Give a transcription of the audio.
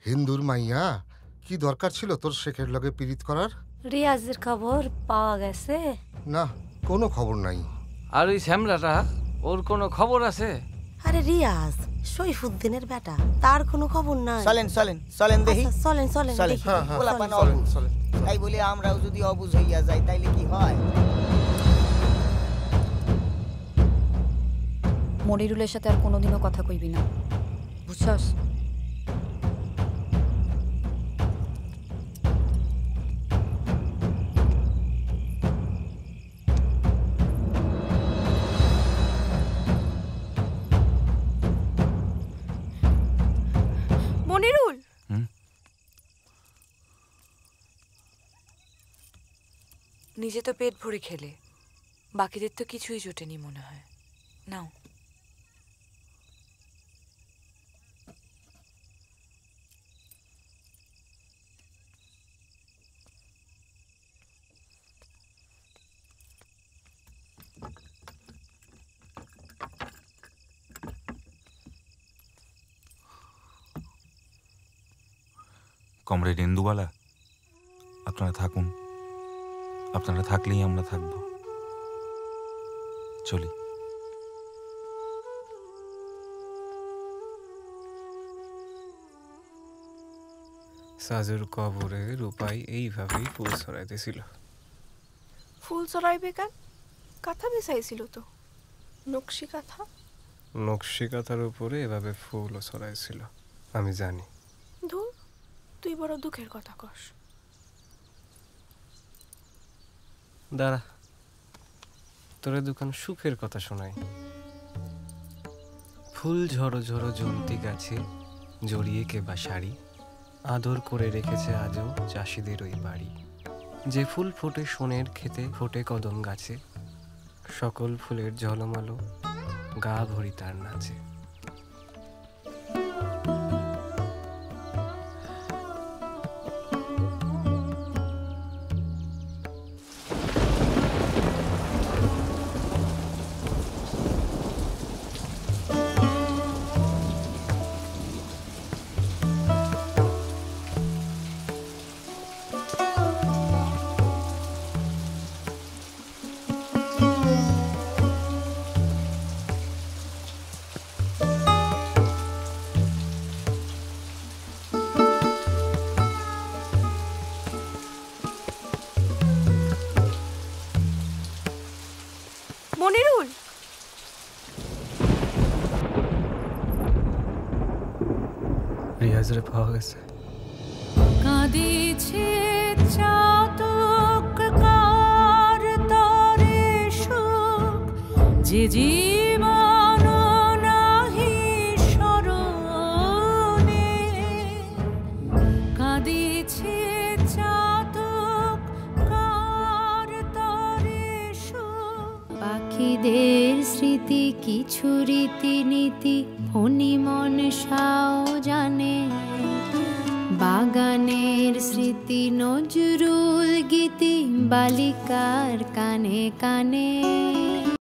হিন্দুর মাইয়া, কি দরকার ছিল তোর শেখের লগে পীড়িত করার? রিয়াজের খবর পাওয়া গেছে? না, কোনো খবর নাই। আর ওই শ্যামলাটা, ওর কোনো খবর আছে? আরে রিয়াজ সৈফুদ্দিনের বেটা, তার কোনো খবর নাই। চলেন চলেন চলেন দেখি। আচ্ছা, চলেন চলেন চলেন। দেখি। হ্যাঁ, হ্যাঁ, পোলাপান চলেন, অবুঝ। চলেন। তাই বলে আমরাও যদি অবুঝ হইয়া যাই তাইলে কি হয়? মনিরুলের সাথে আর কোনোদিনও কথা কইবি না, বুঝছস? মনিরুল, নিজে তো পেট ভরে খেলে, বাকিদের তো কিছুই জোটেনি মনে হয়। নাও। কমরেড ইন্দুবালা, আপনারা থাকুন, আপনারা থাকলেই আমরা থাকব। চলি। সাজুর কবরে রূপাই এইভাবেই ফুল ছড়াইতেছিল। ফুল ছড়াইবে কেন? কাঁথা বিছাইছিল তো, নকশি কাঁথা। নকশি কাঁথার উপরে এভাবে ফুলও ছড়াইছিল, আমি জানি। ধুর, তুই বড় দুঃখের কথা কস। দাঁড়া, তোরে দোকান সুখের কথা শোনাই। ফুল ঝড়ো ঝড়ো জন্তি গাছে জড়িয়ে কেবা শাড়ি, আদর করে রেখেছে আজও চাষিদের ওই বাড়ি। যে ফুল ফোটে সোনের ক্ষেতে, ফোটে কদম গাছে, সকল ফুলের ঝলমলো গা ভরি তার নাচে। মনিরুল, রিয়াজরে পাওয়া গেছে। কাঁদিছে চাতক কার তরে সুখ, যে জীবন নাহি স্মরণে। কাঁদিছে চাতক কার তরে সুখ। পাখিদের স্মৃতি কিছু রীতিনীতি ফণি মনসাও জানে। বাগানের স্মৃতি নজরুল গীতি বালিকার কানে কানে।